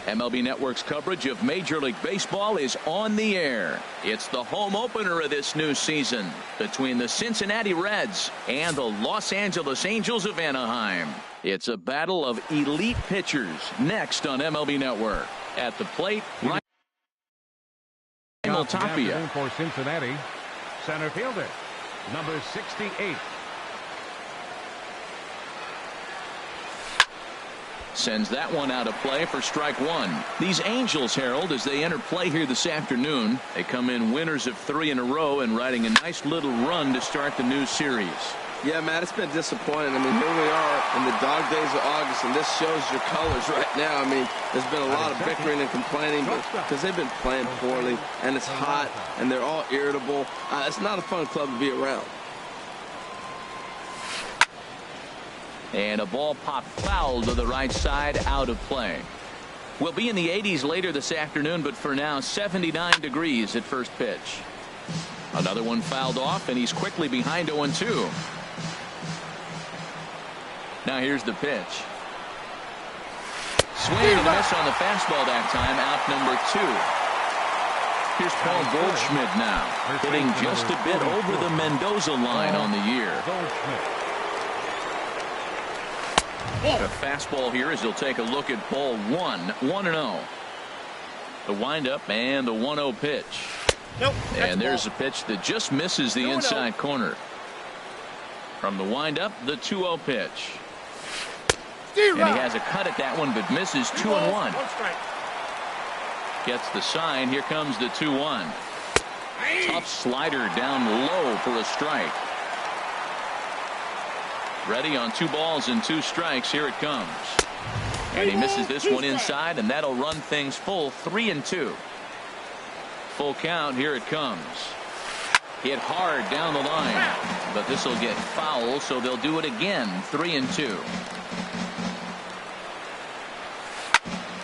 MLB Network's coverage of Major League Baseball is on the air. It's the home opener of this new season between the Cincinnati Reds and the Los Angeles Angels of Anaheim. It's a battle of elite pitchers next on MLB Network. At the plate, Ryan Tapia. For Cincinnati, center fielder, number 68. Sends that one out of play for strike one. These Angels, Harold, as they enter play here this afternoon, they come in winners of 3 in a row and riding a nice little run to start the new series. Yeah, Matt, it's been disappointing. I mean, here we are in the dog days of August, and this shows your colors right now. I mean, there's been a lot of bickering and complaining because they've been playing poorly, and it's hot, and they're all irritable. It's not a fun club to be around. And a ball popped foul to the right side, out of play. We'll be in the 80s later this afternoon, but for now, 79 degrees at first pitch. Another one fouled off, and he's quickly behind 0-2. Now here's the pitch. Swing and a miss on the fastball that time, out number 2. Here's Paul Goldschmidt now, hitting just a bit over the Mendoza line on the year. A fastball here as he'll take a look at ball 1-0. The windup and the 1-0 pitch. And there's a pitch that just misses the inside corner. From the windup, the 2-0 pitch. And he has a cut at that one, but misses 2-1. Gets the sign. Here comes the 2-1. Tough slider down low for a strike. Ready on 2 balls and 2 strikes. Here it comes. And he misses this one inside, and that'll run things full 3-2. Full count. Here it comes. Hit hard down the line, but this will get foul, so they'll do it again. 3-2.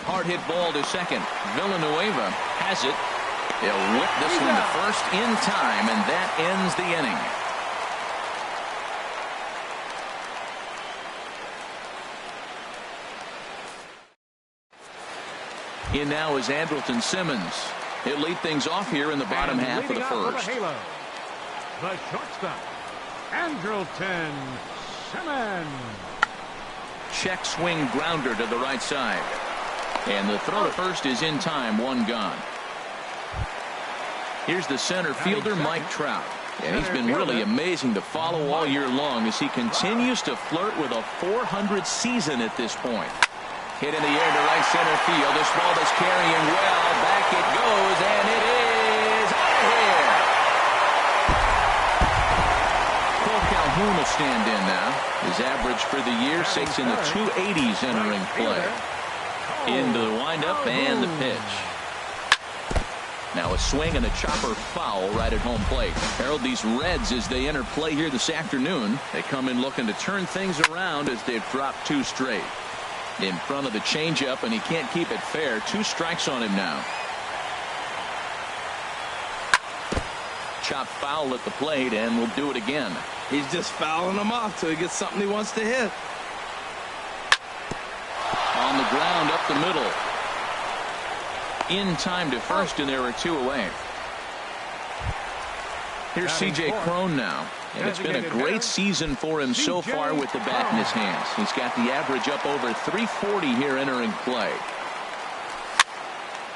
Hard hit ball to second. Villanueva has it. He'll whip this one to first in time, and that ends the inning. In now is Andrelton Simmons. He'll lead things off here in the bottom half of the first. The shortstop, Andrelton Simmons. Check swing grounder to the right side. And the throw to first is in time. 1 gone. Here's the center fielder, Mike Trout. And he's been really amazing to follow all year long as he continues to flirt with a .400 season at this point. Hit in the air to right center field. This ball is carrying well. Back it goes, and it is out of here. Cole Calhoun will stand in now. His average for the year, 6 in the 280s entering play. Into the windup and the pitch. Now a swing and a chopper foul right at home plate. Harold, these Reds, as they enter play here this afternoon, they come in looking to turn things around as they've dropped 2 straight. In front of the changeup, and he can't keep it fair. 2 strikes on him now. Chop foul at the plate, and we'll do it again. He's just fouling them off till he gets something he wants to hit. On the ground up the middle. In time to first, and there are 2 away. Here's C.J. Cron now. And it's been a great season for him so far with the bat in his hands. He's got the average up over 340 here entering play.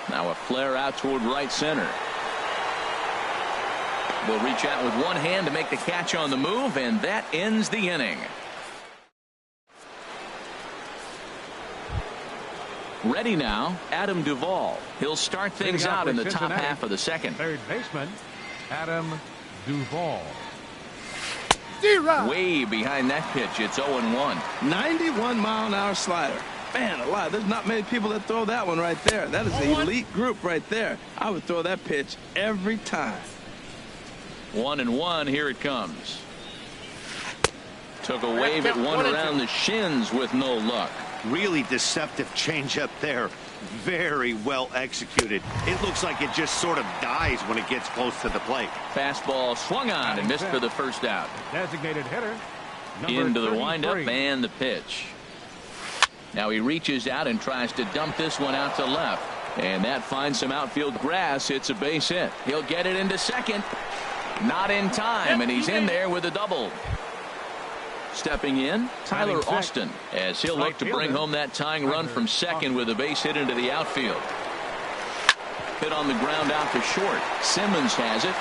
Now a flare out toward right center. Will reach out with one hand to make the catch on the move, and that ends the inning. Ready now, Adam Duvall. He'll start things out in the top half of the second. Third baseman, Adam Duvall. Way behind that pitch. It's 0-1. 91-mile-an-hour slider. Man alive, there's not many people that throw that one right there. That is an elite group right there. I would throw that pitch every time. 1-1. Here it comes. Took a wave at one around the shins with no luck. Really deceptive changeup there. Very well executed. It looks like it just sort of dies when it gets close to the plate. Fastball swung on and missed for the first out. Designated hitter. Into the windup and the pitch. Now he reaches out and tries to dump this one out to left. And that finds some outfield grass. It's a base hit. He'll get it into second. Not in time, and he's in there with a double. Stepping in, Tyler Austin, as he'll look to bring home that tying run from second with a base hit into the outfield. Hit on the ground out to short. Simmons has it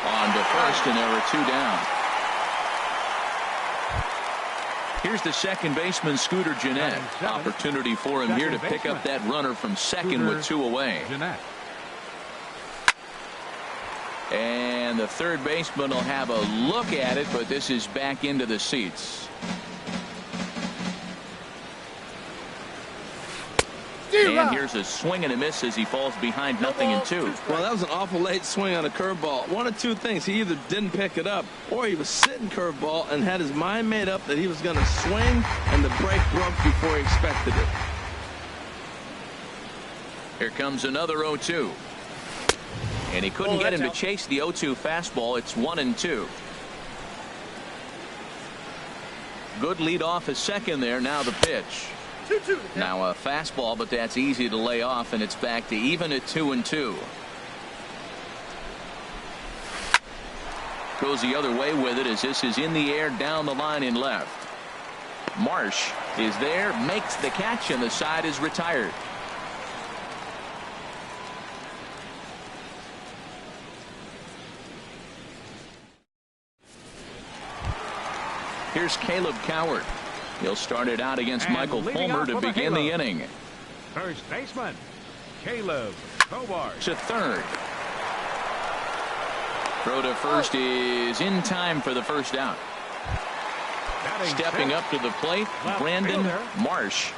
on to first, and there are 2 down. Here's the second baseman, Scooter Gennett. Opportunity for him here to pick up that runner from second with 2 away. And the third baseman will have a look at it, but this is back into the seats. And here's a swing and a miss as he falls behind 0-2. Well, that was an awful late swing on a curveball. One of 2 things. He either didn't pick it up or he was sitting curveball and had his mind made up that he was going to swing, and the break broke before he expected it. Here comes another 0-2. And he couldn't get him to chase the 0-2 fastball. It's 1-2. Good lead off a second there. Now the pitch. Now a fastball, but that's easy to lay off, and it's back to even at 2-2. Goes the other way with it as this is in the air down the line in left. Marsh is there, makes the catch, and the side is retired. Here's Caleb Coward. He'll start it out against Michael Fulmer to begin the inning. First baseman, Caleb Coward. To third. Throw to first is in time for the first out. Stepping up to the plate, Brandon Marsh.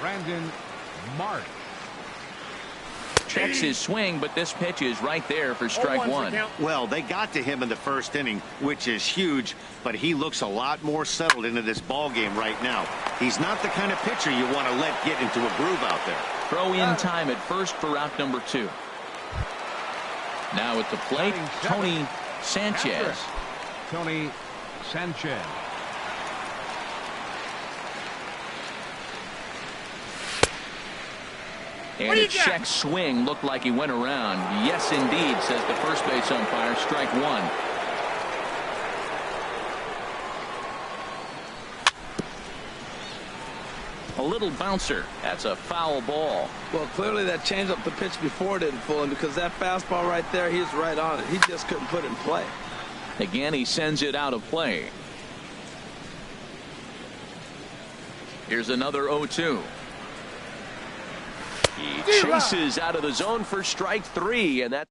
Checks his swing, but this pitch is right there for strike 1. Well, they got to him in the first inning, which is huge, but he looks a lot more settled into this ball game right now. He's not the kind of pitcher you want to let get into a groove out there. Throw in time at first for out number 2. Now at the plate, Tony Sanchez. Tony Sanchez. And a check swing looked like he went around. Yes, indeed, says the first base umpire. Strike 1. A little bouncer. That's a foul ball. Well, clearly that changeup the pitch before didn't fool him, because that fastball right there, he's right on it. He just couldn't put it in play. Again, he sends it out of play. Here's another 0-2. He chases out of the zone for strike 3, and that.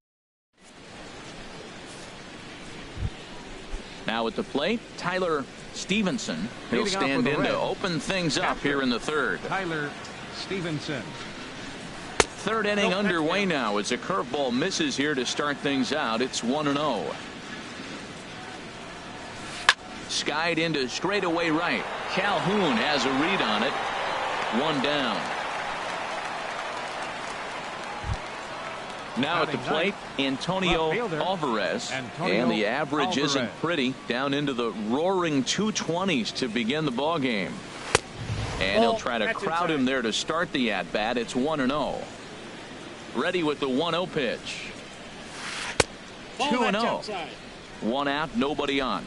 Now at the plate, Tyler Stevenson. He'll stand in to open things up here in the third. Tyler Stevenson. Third inning underway now as a curveball misses here to start things out. It's 1-0. Skied into straightaway right. Calhoun has a read on it. 1 down. Now at the plate, Antonio Alvarez. And the average isn't pretty. Down into the roaring 220s to begin the ball game. And he'll try to crowd him there to start the at-bat. It's 1-0. Ready with the 1-0 pitch. 2-0. 1 out, nobody on.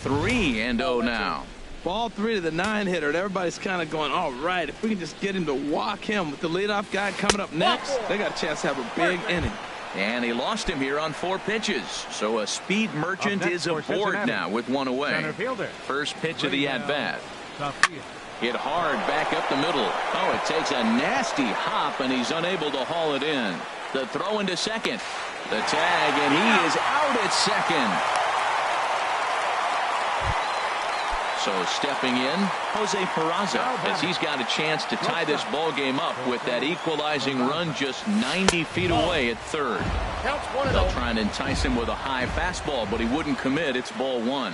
3-0 now. Ball 3 to the 9-hitter, and everybody's kind of going, all right, if we can just get him to walk him with the leadoff guy coming up next, they got a chance to have a big inning. And he lost him here on 4 pitches. So a speed merchant is aboard now with 1 away. First pitch of the at-bat. Hit hard back up the middle. Oh, it takes a nasty hop, and he's unable to haul it in. The throw into second. The tag, and he is out at second. So stepping in, Jose Peraza, as he's got a chance to tie this ball game up with that equalizing run just 90 feet away at third. They'll try and entice him with a high fastball, but he wouldn't commit. It's ball 1.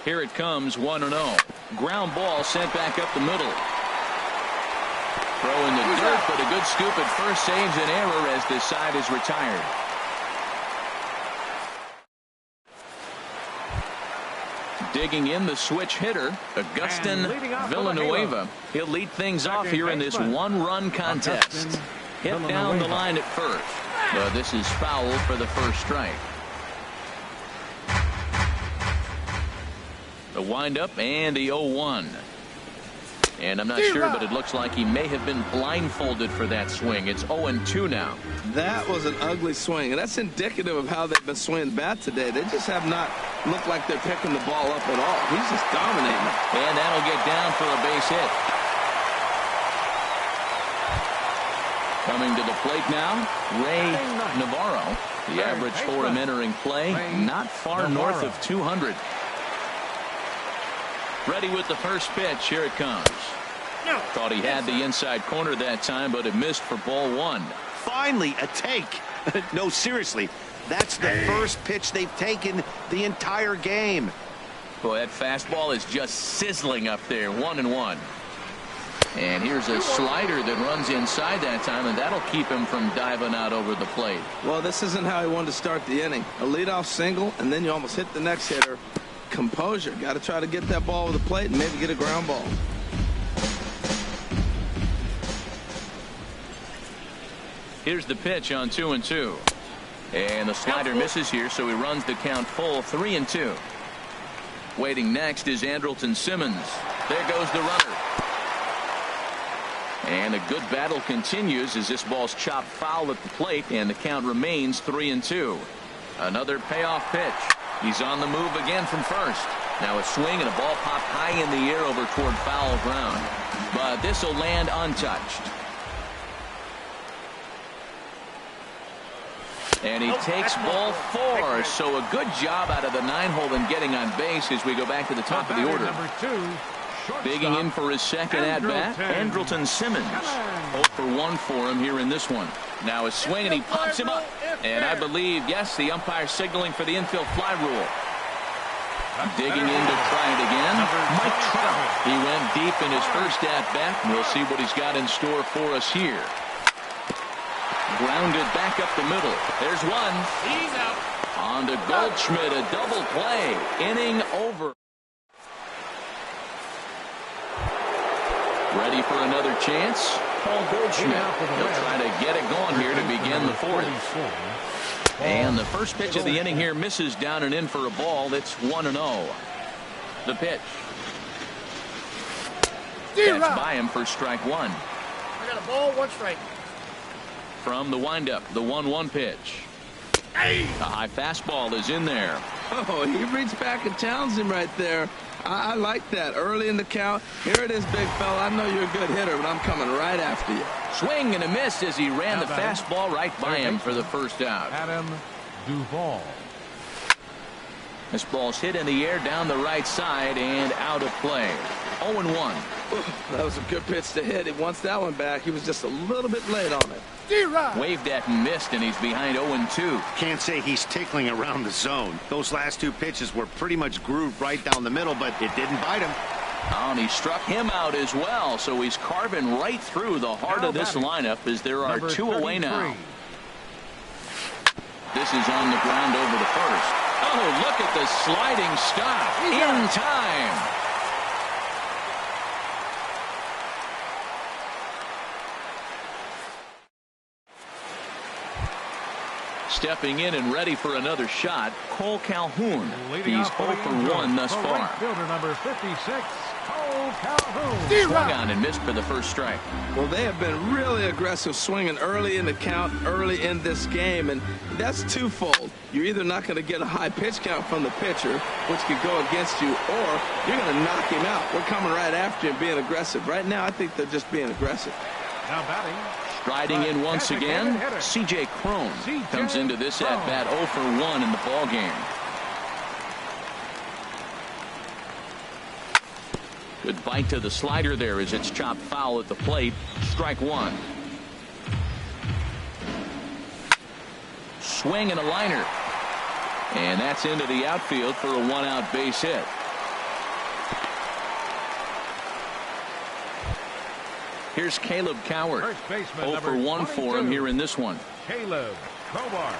Here it comes, 1-0. Ground ball sent back up the middle. Throw in the dirt, but a good scoop at first saves an error as this side is retired. Digging in the switch hitter, Agustin Villanueva. He'll lead things off here in this one-run contest. Hit down the line at first, but this is foul for the first strike. The windup and the 0-1. And I'm not sure, but it looks like he may have been blindfolded for that swing. It's 0-2 now. That was an ugly swing, and that's indicative of how they've been swinging the bat today. They just have not looked like they're picking the ball up at all. He's just dominating it. And that'll get down for a base hit. Coming to the plate now, Ray Navarro. The average for him entering play, not far north of 200. Ready with the first pitch. Here it comes. Thought he had the inside corner that time, but it missed for ball one. Finally, a take. No, seriously. That's the first pitch they've taken the entire game. Boy, that fastball is just sizzling up there. 1-1. And here's a slider that runs inside that time, and that'll keep him from diving out over the plate. Well, this isn't how he wanted to start the inning. A leadoff single, and then you almost hit the next hitter. Composure. Got to try to get that ball over the plate and maybe get a ground ball. Here's the pitch on 2-2. And the slider misses here, so he runs the count full 3-2. Waiting next is Andrelton Simmons. There goes the runner. And a good battle continues as this ball's chopped foul at the plate, and the count remains 3-2. Another payoff pitch. He's on the move again from first. Now a swing and a ball popped high in the air over toward foul ground. But this will land untouched. And he takes ball 4. So a good job out of the 9-hole in getting on base as we go back to the top of the order. Digging in for his second at-bat, Andrelton Simmons. 0 for 1 for him here in this one. Now a swing, and he pops him up. And I believe, yes, the umpire signaling for the infield fly rule. Digging in to try it again, Mike Trout. He went deep in his first at-bat, and we'll see what he's got in store for us here. Grounded back up the middle. There's one. He's out. On to Goldschmidt, a double play. Inning over. Ready for another chance? Paul Goldschmidt. He'll try to get it going here to begin the fourth. And the first pitch of the inning here misses down and in for a ball. That's 1-0. The pitch. That's by him for strike one. I got a ball, 1 strike. From the windup, the 1-1 pitch. A high fastball is in there. Oh, he reached back and challenged him right there. I like that. Early in the count. Here it is, big fella. I know you're a good hitter, but I'm coming right after you. Swing and a miss as he ran the fastball right by him for the first out. Adam Duvall. This ball's hit in the air down the right side and out of play. 0-1. That was a good pitch to hit. He wants that one back. He was just a little bit late on it. Waved at and missed, and he's behind 0-2. Can't say he's tickling around the zone. Those last 2 pitches were pretty much grooved right down the middle, but it didn't bite him. Oh, and he struck him out as well, so he's carving right through the heart of this lineup as there are 2 away now. This is on the ground over the first. Oh, look at the sliding stop in time. Stepping in and ready for another shot, Cole Calhoun. He's 0 for 1 thus far. Fielder number 56, Cole Calhoun. Swung on and missed for the first strike. Well, they have been really aggressive swinging early in the count, early in this game, and that's twofold. You're either not going to get a high pitch count from the pitcher, which could go against you, or you're going to knock him out. We're coming right after you and being aggressive. Right now, I think they're just being aggressive. Now batting. Striding in once again, C.J. Cron comes into this at-bat 0 for 1 in the ballgame. Good bite to the slider there as it's chopped foul at the plate. Strike one. Swing and a liner. And that's into the outfield for a 1-out base hit. Here's Caleb Coward. 0 for 1 for him here in this one. Caleb Coward.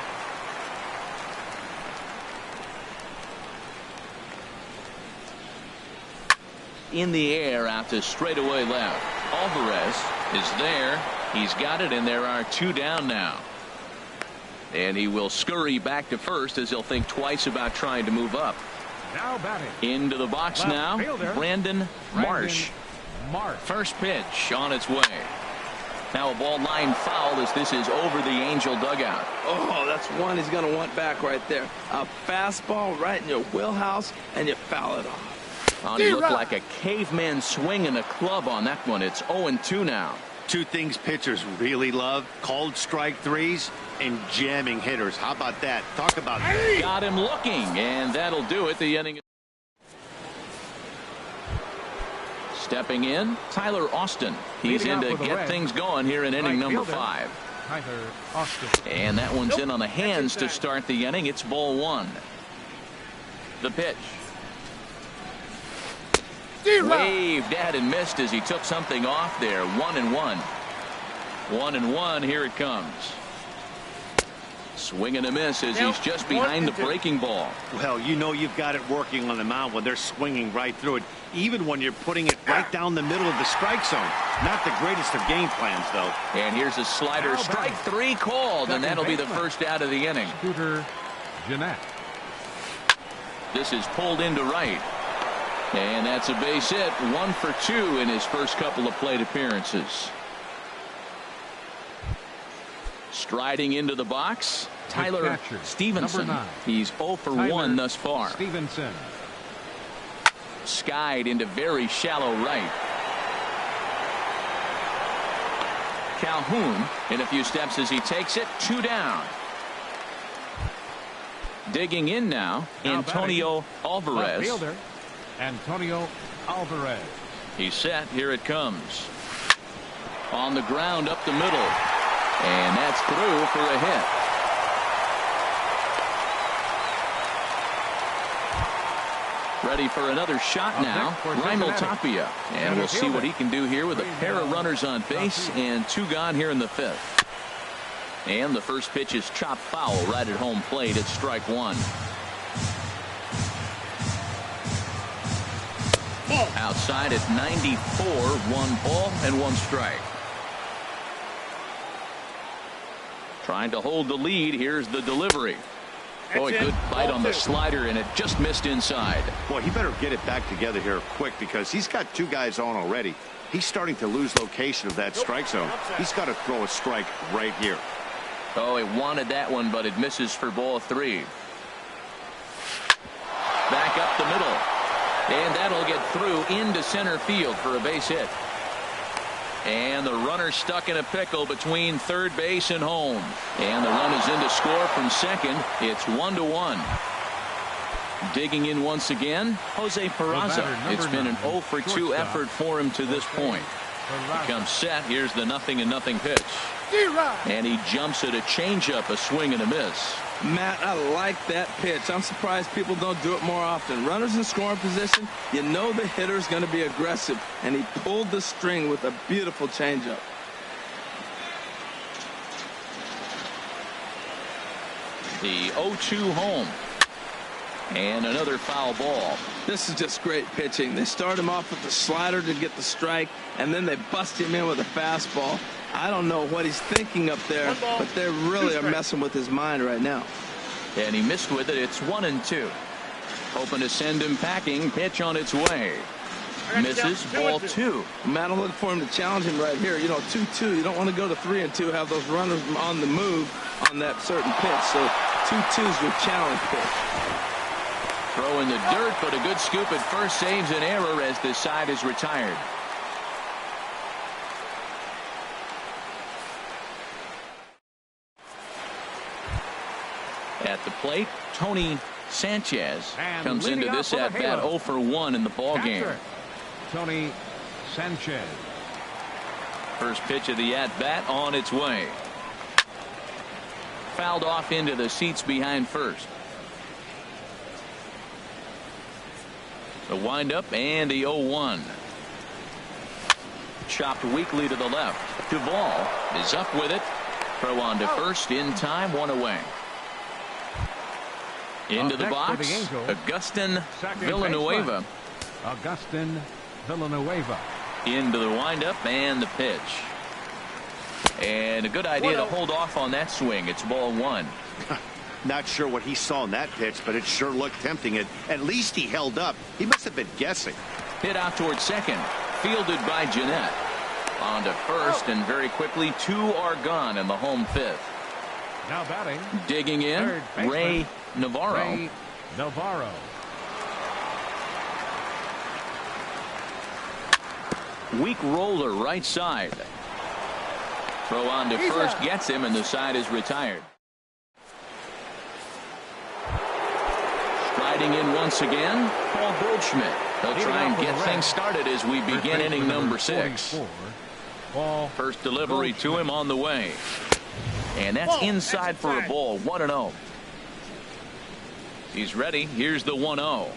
in the air out to straightaway left. Alvarez is there. He's got it, and there are 2 down now. And he will scurry back to first as he'll think twice about trying to move up. Now batting. Into the box Left now, fielder, Brandon Marsh. First pitch on its way. Now a ball line foul as this is over the Angel dugout. Oh, that's one he's going to want back right there. A fastball right in your wheelhouse, and you foul it off. He looked like a caveman swinging a club on that one. It's 0-2 now. 2 things pitchers really love: called strike threes and jamming hitters. How about that? Talk about Got him looking, and that'll do it. The inning. Stepping in, Tyler Austin. He's in to get things going here in inning number 5. Tyler Austin. And that one's in on the hands to start the inning. It's ball 1. The pitch. Waved at and missed as he took something off there. 1-1. 1-1. Here it comes. Swing and a miss as he's just behind the breaking ball. Well, you know you've got it working on the mound when they're swinging right through it, even when you're putting it right down the middle of the strike zone. Not the greatest of game plans, though. And here's a slider. Strike 3 called, and that'll be the first out of the inning. Scooter Gennett. This is pulled into right. And that's a base hit. 1 for 2 in his first couple of plate appearances. Striding into the box, Tyler Stevenson. He's 0 for 1 thus far. Stevenson. Skied into very shallow right. Calhoun in a few steps as he takes it. 2 down. Digging in now, Antonio Alvarez. Fielder, Antonio Alvarez. He's set. Here it comes. On the ground up the middle. And that's through for a hit. Ready for another shot now. Raimel Tapia. And we'll see what he can do here with a pair of runners on base and 2 gone here in the 5th. And the first pitch is chopped foul right at home plate. It's strike 1. Outside at 94, 1 ball and 1 strike. Trying to hold the lead. Here's the delivery. Boy, good bite on the slider, and it just missed inside. Boy, he better get it back together here quick because he's got 2 guys on already. He's starting to lose location of that strike zone. He's got to throw a strike right here. Oh, he wanted that one, but it misses for ball 3. Back up the middle. And that'll get through into center field for a base hit. And the runner stuck in a pickle between third base and home. And the run is in to score from second. It's 1-1. Digging in once again, Jose Peraza. It's been an 0 for 2 effort for him to this point. He comes set. Here's the 0-0 pitch. And he jumps at a changeup, a swing and a miss. Matt, I like that pitch. I'm surprised people don't do it more often. Runners in scoring position, you know the hitter's going to be aggressive, and he pulled the string with a beautiful changeup. The 0-2 home. And another foul ball. This is just great pitching. They start him off with the slider to get the strike, and then they bust him in with a fastball. I don't know what he's thinking up there, but they really are messing with his mind right now. And he missed with it. It's 1-2. Hoping to send him packing. Pitch on its way. Misses. Ball 2. Matt, I'm looking for him to challenge him right here. You know, 2-2. You don't want to go to 3-2, have those runners on the move on that certain pitch. So 2-2 is your challenge pitch. Throw in the dirt, but a good scoop at first saves an error as this side is retired. At the plate, Tony Sanchez comes into this at bat 0 for 1 in the ball game. Tony Sanchez. First pitch of the at bat on its way. Fouled off into the seats behind first. The windup and the 0-1. Chopped weakly to the left. Duvall is up with it. Throw on to first in time, 1 away. Into the box, Agustin Villanueva. Agustin Villanueva. Into the windup and the pitch. And a good idea to hold off on that swing. It's ball one. Not sure what he saw in that pitch, but it sure looked tempting. At least he held up. He must have been guessing. Hit out towards second. Fielded by Jeanette. On to first, and very quickly, two are gone in the home fifth. Now batting. Digging in, Ray Navarro. Ray Navarro. Weak roller right side. Throw on to first, gets him, and the side is retired. Striding in once again, Paul Goldschmidt. He'll try and get things started as we begin inning number 6. First delivery to him on the way. And that's inside for a ball, 1-0. He's ready. Here's the 1-0.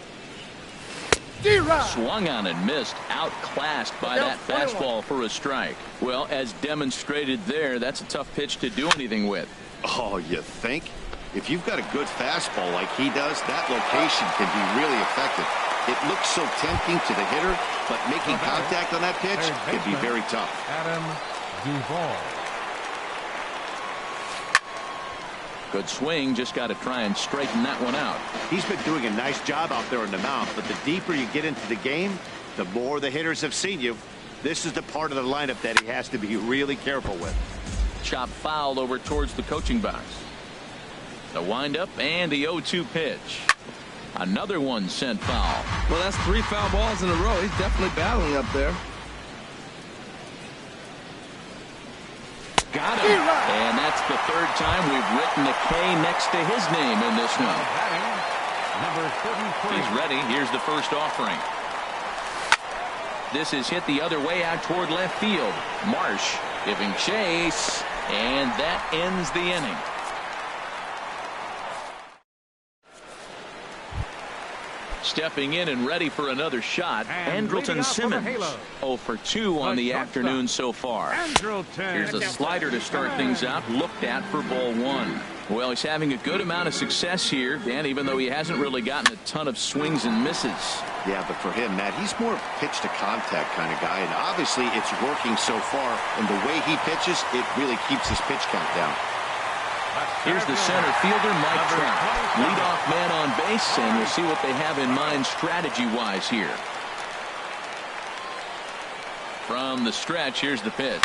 Swung on and missed. Outclassed by that fastball for a strike. Well, as demonstrated there, that's a tough pitch to do anything with. Oh, you think? If you've got a good fastball like he does, that location can be really effective. It looks so tempting to the hitter, but making contact on that pitch can be very tough. Adam Duvall. Good swing, just got to try and straighten that one out. He's been doing a nice job out there on the mound, but the deeper you get into the game, the more the hitters have seen you. This is the part of the lineup that he has to be really careful with. Chop foul over towards the coaching box. The windup and the 0-2 pitch. Another one sent foul. Well, that's 3 foul balls in a row. He's definitely battling up there. Got him. And that's the 3rd time we've written a K next to his name in this one. Number 33. He's ready. Here's the first offering. This is hit the other way out toward left field. Marsh giving chase, and that ends the inning. Stepping in and ready for another shot, Andrelton Simmons. 0 for 2 on the afternoon so far. Here's a slider to start things out, looked at for ball 1. Well, he's having a good amount of success here, Dan, even though he hasn't really gotten a ton of swings and misses. Yeah, but for him, Matt, he's more pitch to contact kind of guy, and obviously it's working so far, and the way he pitches, it really keeps his pitch count down. Here's the center fielder, Mike Trout. Leadoff man on base, and we'll see what they have in mind strategy-wise here. From the stretch, here's the pitch.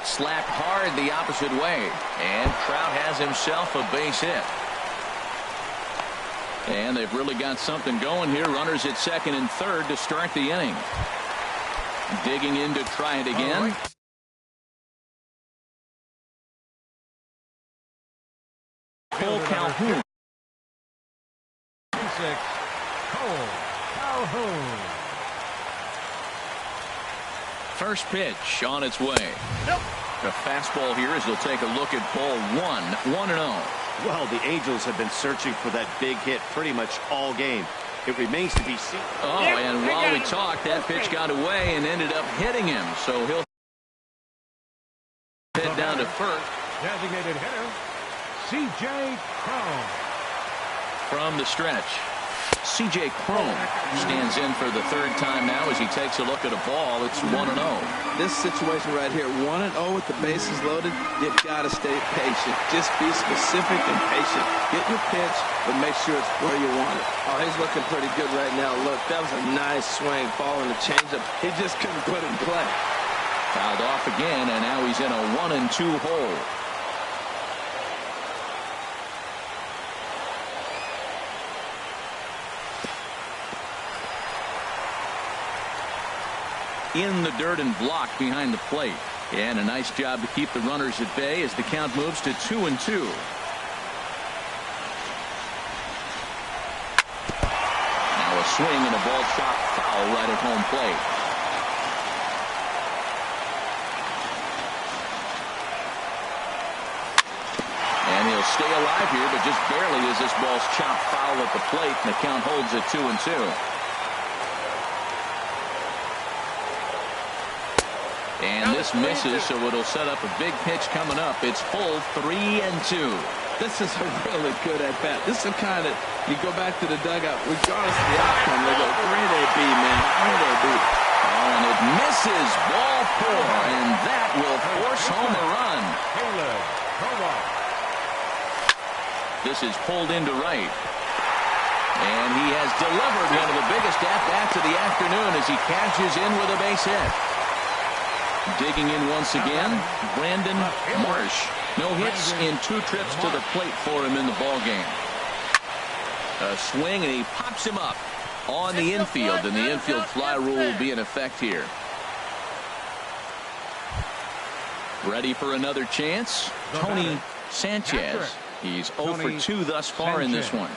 Slapped hard the opposite way, and Trout has himself a base hit. And they've really got something going here. Runners at second and third to start the inning. Digging in to try it again. Cole Calhoun. Cole Calhoun. First pitch on its way. The fastball here as they'll take a look at ball 1. 1-0. Well, the Angels have been searching for that big hit pretty much all game. It remains to be seen. Oh, and while we talked, that pitch got away and ended up hitting him. So he'll head down to first. Designated hitter, C.J. Cron. From the stretch, C.J. Cron stands in for the 3rd time now as he takes a look at a ball. It's 1-0. This situation right here, 1-0 with the bases loaded, you've got to stay patient. Just be specific and patient. Get your pitch, but make sure it's where you want it. Oh, he's looking pretty good right now. Look, that was a nice swing, following the changeup. He just couldn't put it in play. Fouled off again, and now he's in a 1-2 hole. In the dirt and blocked behind the plate. And a nice job to keep the runners at bay as the count moves to 2-2. Now a swing and a ball chopped foul right at home plate. And he'll stay alive here, but just barely as this ball's chopped foul at the plate, and the count holds at 2-2. And this misses, so it'll set up a big pitch coming up. It's full 3-2. This is a really good at-bat. This is the kind that you go back to the dugout, regardless of the outcome, they go, great AB, man, great AB. Oh, and it misses. Ball 4, and that will force home a run. This is pulled into right. And he has delivered one of the biggest at-bats of the afternoon as he cashes in with a base hit. Digging in once again, Brandon Marsh. No hits in 2 trips to the plate for him in the ballgame. A swing, and he pops him up on the infield, and the infield fly rule will be in effect here. Ready for another chance? Tony Sanchez. He's 0 for 2 thus far in this one.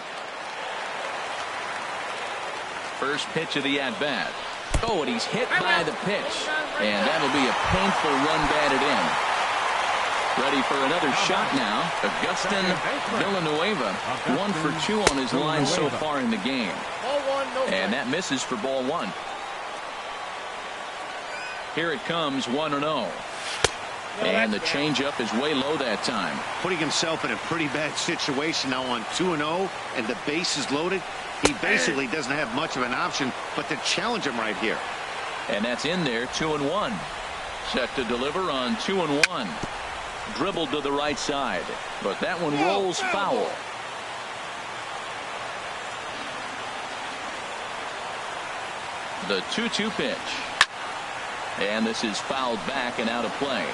First pitch of the at-bat. Oh, and he's hit by the pitch. And that'll be a painful run batted in. Ready for another shot now. Augustin Villanueva, 1 for 2 on his line so far in the game. And that misses for ball 1. Here it comes, 1-0. And the changeup is way low that time. Putting himself in a pretty bad situation now on 2-0, and the base is loaded. He basically doesn't have much of an option but to challenge him right here. And that's in there, 2-1. Set to deliver on 2-1. Dribbled to the right side, but that one rolls foul. The 2-2 pitch. And this is fouled back and out of play.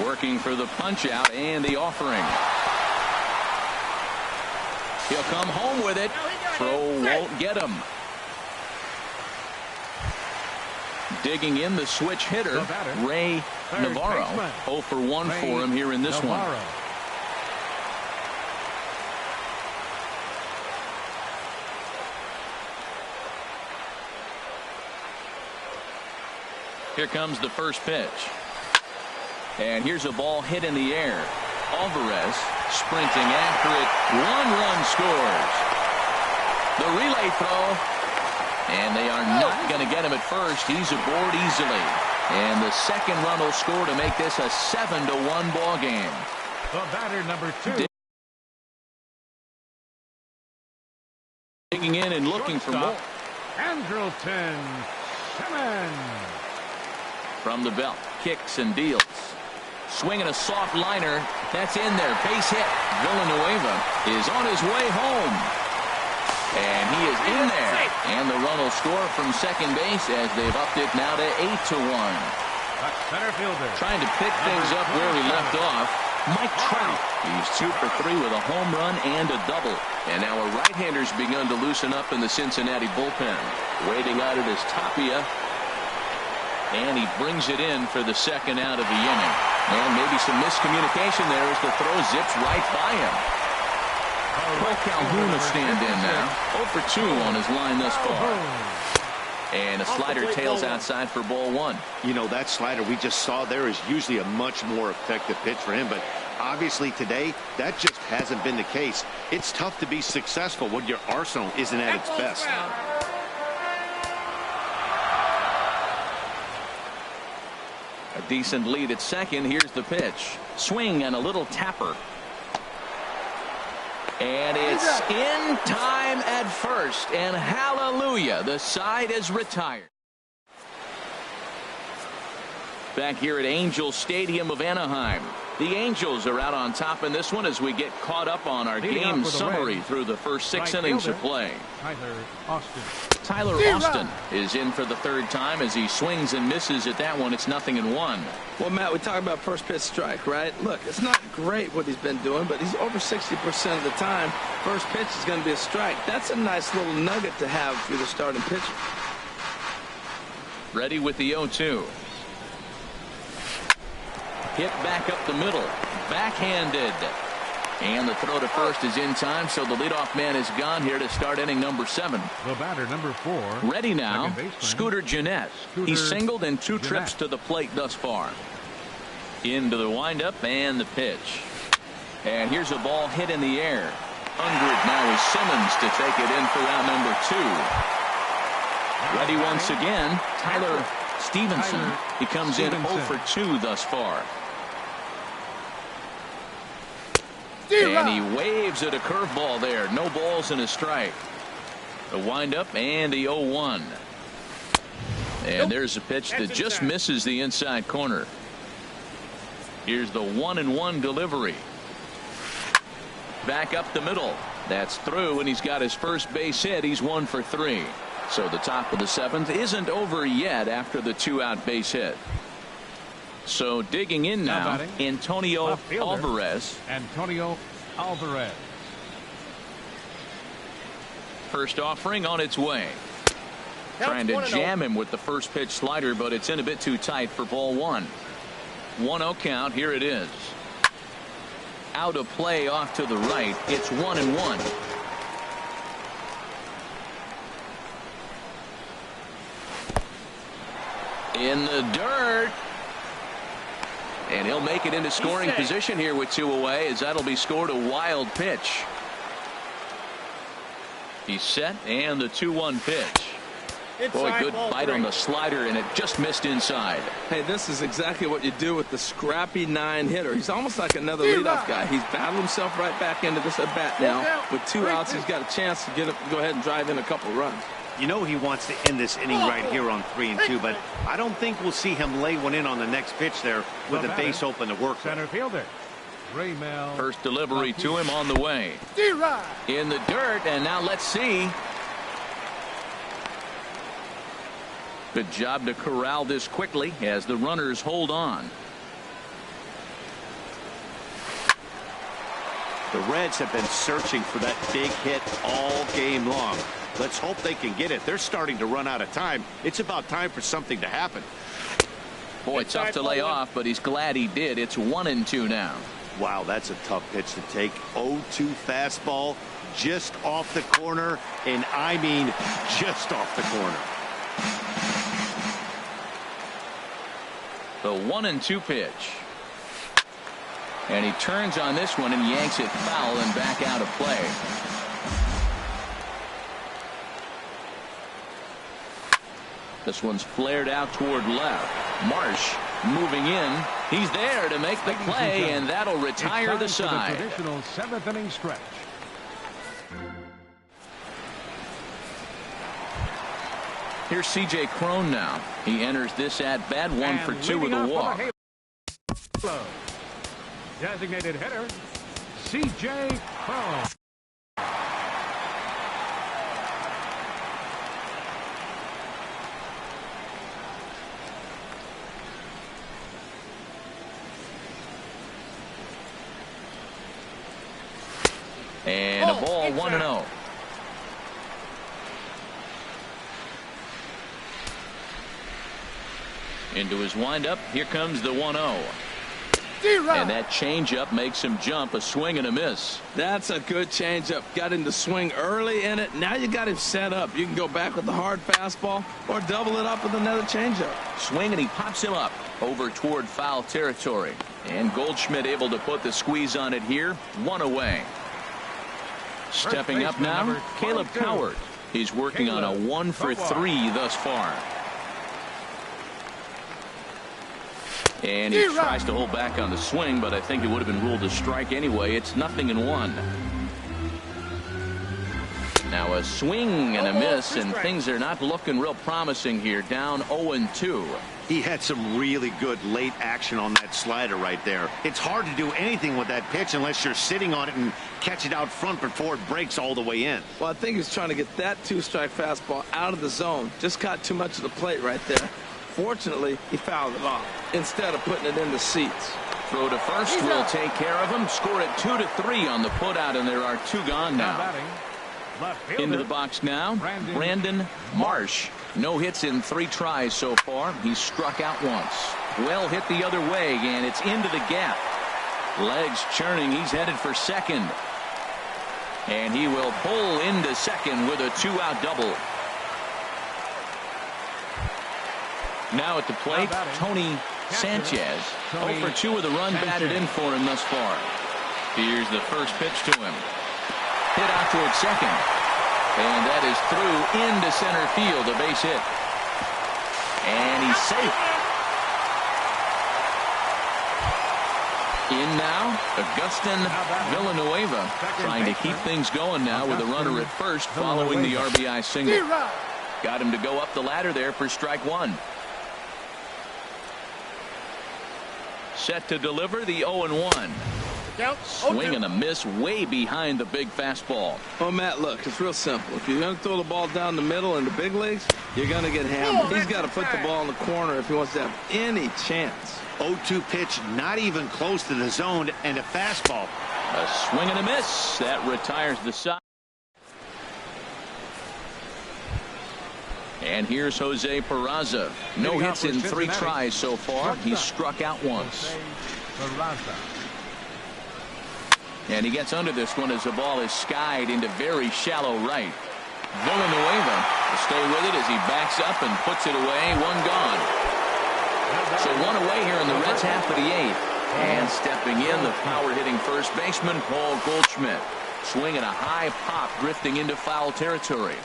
Working for the punch out and the offering. He'll come home with it. Throw won't get him. Digging in the switch hitter, Ray Navarro. 0 for 1 for him here in this one. Here comes the first pitch. And here's a ball hit in the air. Alvarez sprinting after it. 1 run scores. The relay throw. And they are not going to get him at first. He's aboard easily. And the second run will score to make this a 7-1 ball game. The batter, number 2. Digging in and looking for more. Andrelton Simmons. From the belt, kicks and deals. Swinging a soft liner. That's in there. Base hit. Villanueva is on his way home. And he is in there. And the run will score from second base as they've upped it now to 8-1. Center fielder. Trying to pick things up where he left off. Mike Trout. He's 2 for 3 with a home run and a double. And now a right-hander's begun to loosen up in the Cincinnati bullpen. Waiting out it is Tapia. And he brings it in for the second out of the inning. And maybe some miscommunication there as the throw zips right by him. Cole Calhoun will stand in now. 0 for 2 on his line thus far. And a slider tails outside for ball 1. You know, that slider we just saw there is usually a much more effective pitch for him, but obviously today that just hasn't been the case. It's tough to be successful when your arsenal isn't at its best. A decent lead at second. Here's the pitch. Swing and a little tapper. And it's in time at first. And hallelujah, the side is retired. Back here at Angel Stadium of Anaheim. The Angels are out on top in this one as we get caught up on our game summary through the first 6 innings of play. Tyler Austin is in for the 3rd time as he swings and misses at that one. It's 0-1. Well, Matt, we talk about first pitch strike, right? Look, it's not great what he's been doing, but he's over 60% of the time. First pitch is going to be a strike. That's a nice little nugget to have for the starting pitcher. Ready with the 0-2. Hit back up the middle. Backhanded. And the throw to first is in time, so the leadoff man is gone here to start inning number 7. The batter, number 4. Ready now, Scooter Gennett. He's singled in 2 trips to the plate thus far. Into the windup and the pitch. And here's a ball hit in the air. Under it now is Simmons to take it in for out number 2. Ready once again, Tyler Stevenson. He comes in 0 for 2 thus far. And he waves at a curveball there. No balls and a strike. The windup and the 0-1. And there's a pitch that just misses the inside corner. Here's the 1-1 delivery. Back up the middle. That's through, and he's got his first base hit. He's 1 for 3. So the top of the 7th isn't over yet after the 2-out base hit. So digging in now, Antonio Alvarez. Antonio Alvarez. First offering on its way. Trying to jam him with the first pitch slider, but it's in a bit too tight for ball 1. 1-0 count. Here it is. Out of play off to the right. It's 1-1. In the dirt. And he'll make it into scoring position here with 2 away, as that'll be scored a wild pitch. He's set, and the 2-1 pitch. Boy, good bite on the slider, and it just missed inside. Hey, this is exactly what you do with the scrappy 9-hitter. He's almost like another leadoff guy. He's battled himself right back into this at-bat now. With 2 outs, he's got a chance to go ahead and drive in a couple runs. You know he wants to end this inning right here on 3-2, but I don't think we'll see him lay one in on the next pitch there with the base open to work with. Center fielder. First delivery to him on the way. In the dirt, and now let's see. Good job to corral this quickly as the runners hold on. The Reds have been searching for that big hit all game long. Let's hope they can get it. They're starting to run out of time. It's about time for something to happen. Boy, tough to lay off, but he's glad he did. It's 1-2 now. Wow, that's a tough pitch to take. 0-2 fastball just off the corner, and I mean just off the corner. The 1-2 pitch. And he turns on this one and yanks it foul and back out of play. This one's flared out toward left. Marsh moving in. He's there to make the play, and that'll retire the side. The traditional 7th inning stretch. Here's C.J. Cron now. He enters this at bat, 1 for 2 with a walk. Designated hitter, C.J. Cron. And a ball, 1-0. Into his windup. Here comes the 1-0. And that changeup makes him jump. A swing and a miss. That's a good changeup. Got him to swing early in it. Now you got him set up. You can go back with the hard fastball or double it up with another changeup. Swing, and he pops him up over toward foul territory. And Goldschmidt able to put the squeeze on it here. 1 away. Stepping up now, Caleb Cowart. He's working on a 1 for 3 thus far. And he tries to hold back on the swing, but I think it would have been ruled a strike anyway. It's 0-1. Now a swing and a miss, and things are not looking real promising here. Down 0-2. He had some really good late action on that slider right there. It's hard to do anything with that pitch unless you're sitting on it and catch it out front before it breaks all the way in. Well, I think he's trying to get that 2-strike fastball out of the zone. Just caught too much of the plate right there. Fortunately, he fouled it off instead of putting it in the seats. Throw to first will take care of him. Score it 2-3 on the putout, and there are 2 gone now. Into the box now, Brandon Marsh. No hits in 3 tries so far. He's struck out once. Well hit the other way, and it's into the gap. Legs churning. He's headed for second. And he will pull into second with a 2-out double. Now at the plate, Tony Sanchez. 0 for 2 with a run batted in for him thus far. Here's the first pitch to him. Hit out toward second. And that is through into center field, a base hit. And he's safe. In now, Agustin Villanueva trying to keep things going now with a runner at first following the RBI single. Got him to go up the ladder there for strike one. Set to deliver the 0-1. Swing and a miss way behind the big fastball. Oh, Matt, look, it's real simple. If you're going to throw the ball down the middle in the big leagues, you're going to get hammered. He's got to put the ball in the corner if he wants to have any chance. 0-2 pitch, not even close to the zone, and a fastball. A swing and a miss. That retires the side. And here's Jose Peraza. No hits in 3 tries so far. He's struck out once. And he gets under this one as the ball is skied into very shallow right. Villanueva will stay with it as he backs up and puts it away. One gone. So one away here in the Reds' half of the 8th. And stepping in, the power-hitting first baseman, Paul Goldschmidt. Swinging a high pop, drifting into foul territory.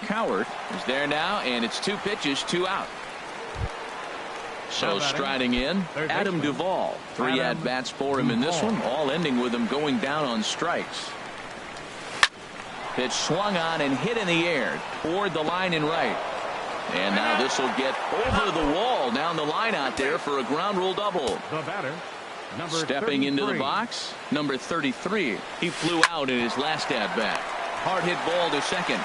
Coward is there now, and it's 2 pitches, 2 out. So striding in, Adam Duvall. 3 at-bats for him in this one, all ending with him going down on strikes. Pitch swung on and hit in the air toward the line in right. And now this will get over the wall down the line out there for a ground rule double. The batter, number Stepping 33. into the box, number 33. He flew out in his last at-bat. Hard hit ball to second.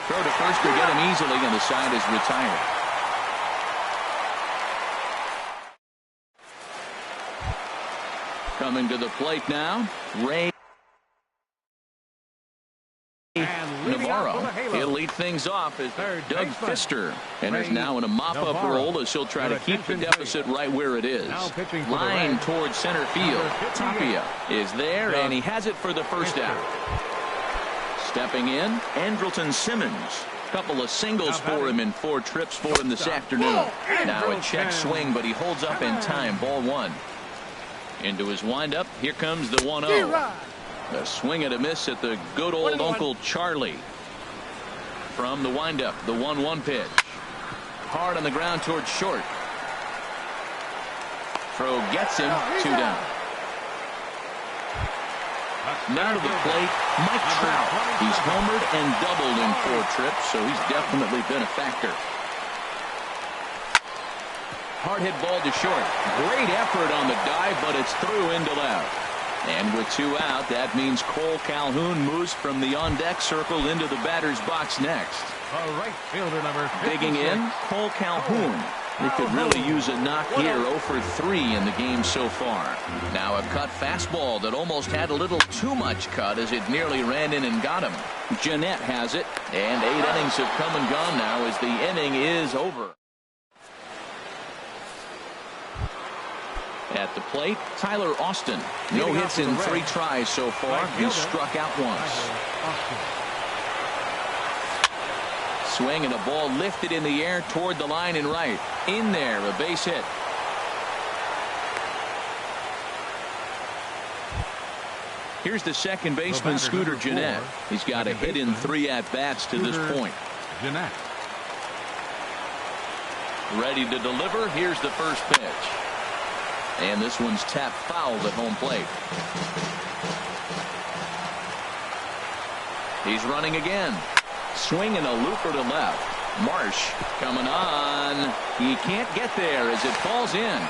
Throw to first to get him easily, and the side is retired. Coming to the plate now, Ray Navarro. He'll lead things off as Doug Fister enters now in a mop-up role as he'll try to keep the deficit right where it is. Line towards center field. Tapia is there, and he has it for the first out. Stepping in, Andrelton Simmons. Couple of singles for him in 4 trips for him this afternoon. Now a check swing, but he holds up in time. Ball 1. Into his windup. Here comes the 1-0. A swing and a miss at the good old Uncle Charlie. From the windup, the 1-1 pitch. Hard on the ground towards short. Throw gets him. 2 down. Now to the plate, Mike Trout. He's homered and doubled in 4 trips, so he's definitely been a factor. Hard hit ball to short. Great effort on the dive, but it's through into left. And with 2 out, that means Cole Calhoun moves from the on-deck circle into the batter's box next. The right fielder, number 56. Digging in, Cole Calhoun. He could really use a knock here. 0 for 3 in the game so far. Now a cut fastball that almost had a little too much cut as it nearly ran in and got him. Jeanette has it, and 8 innings have come and gone now as the inning is over. At the plate, Tyler Austin. No hits in 3 tries so far. He's struck out once. Swing and a ball lifted in the air toward the line and right. In there, a base hit. Here's the second baseman, Scooter Jeanette. He's got a hit in 3 at-bats to this point. Jeanette. Ready to deliver. Here's the first pitch. And this one's tapped foul at home plate. He's running again. Swing and a looper to left. Marsh coming on. He can't get there as it falls in.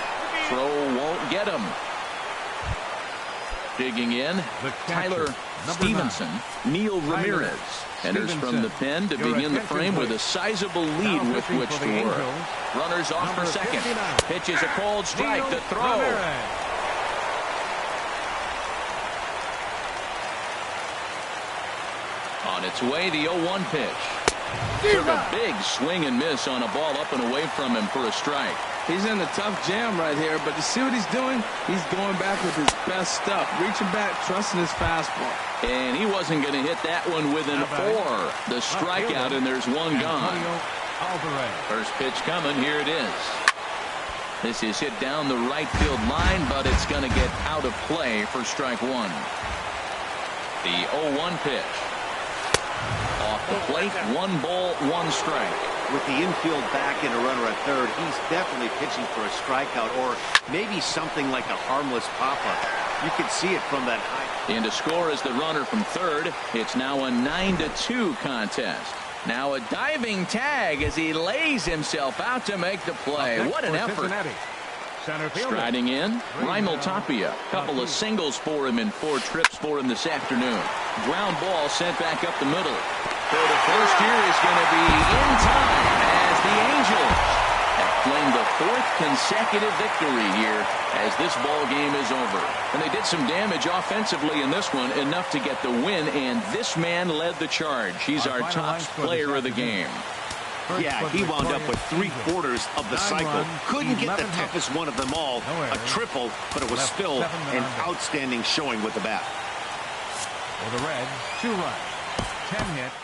Throw won't get him. Digging in, Tyler Stevenson. Neil Ramirez enters from the pen to begin the frame with a sizable lead with which to work. Runners off for second. Pitch is a cold strike to throw. On its way, the 0-1 pitch. Took a big swing and miss on a ball up and away from him for a strike. He's in a tough jam right here, but you see what he's doing? He's going back with his best stuff. Reaching back, trusting his fastball. And he wasn't going to hit that one within 4. The strikeout, and there's 1 gone. First pitch coming. Here it is. This is hit down the right field line, but it's going to get out of play for strike 1. The 0-1 pitch. the plate, 1 ball, 1 strike. With the infield back and a runner at third, he's definitely pitching for a strikeout or maybe something like a harmless pop-up. You can see it from that high. In to score is the runner from third. It's now a 9-2 contest. Now a diving tag as he lays himself out to make the play. What an effort. Striding in, Raimel Tapia. Couple of singles for him and 4 trips for him this afternoon. Ground ball sent back up the middle. For the first here is going to be in time as the Angels have claimed the 4th consecutive victory here as this ball game is over. And they did some damage offensively in this one, enough to get the win, and this man led the charge. He's our top player of the game. Yeah, he wound up with 3/4 of the cycle. Couldn't get the toughest one of them all, a triple, but it was still an outstanding showing with the bat. For the Reds, 2 runs, 10 hits.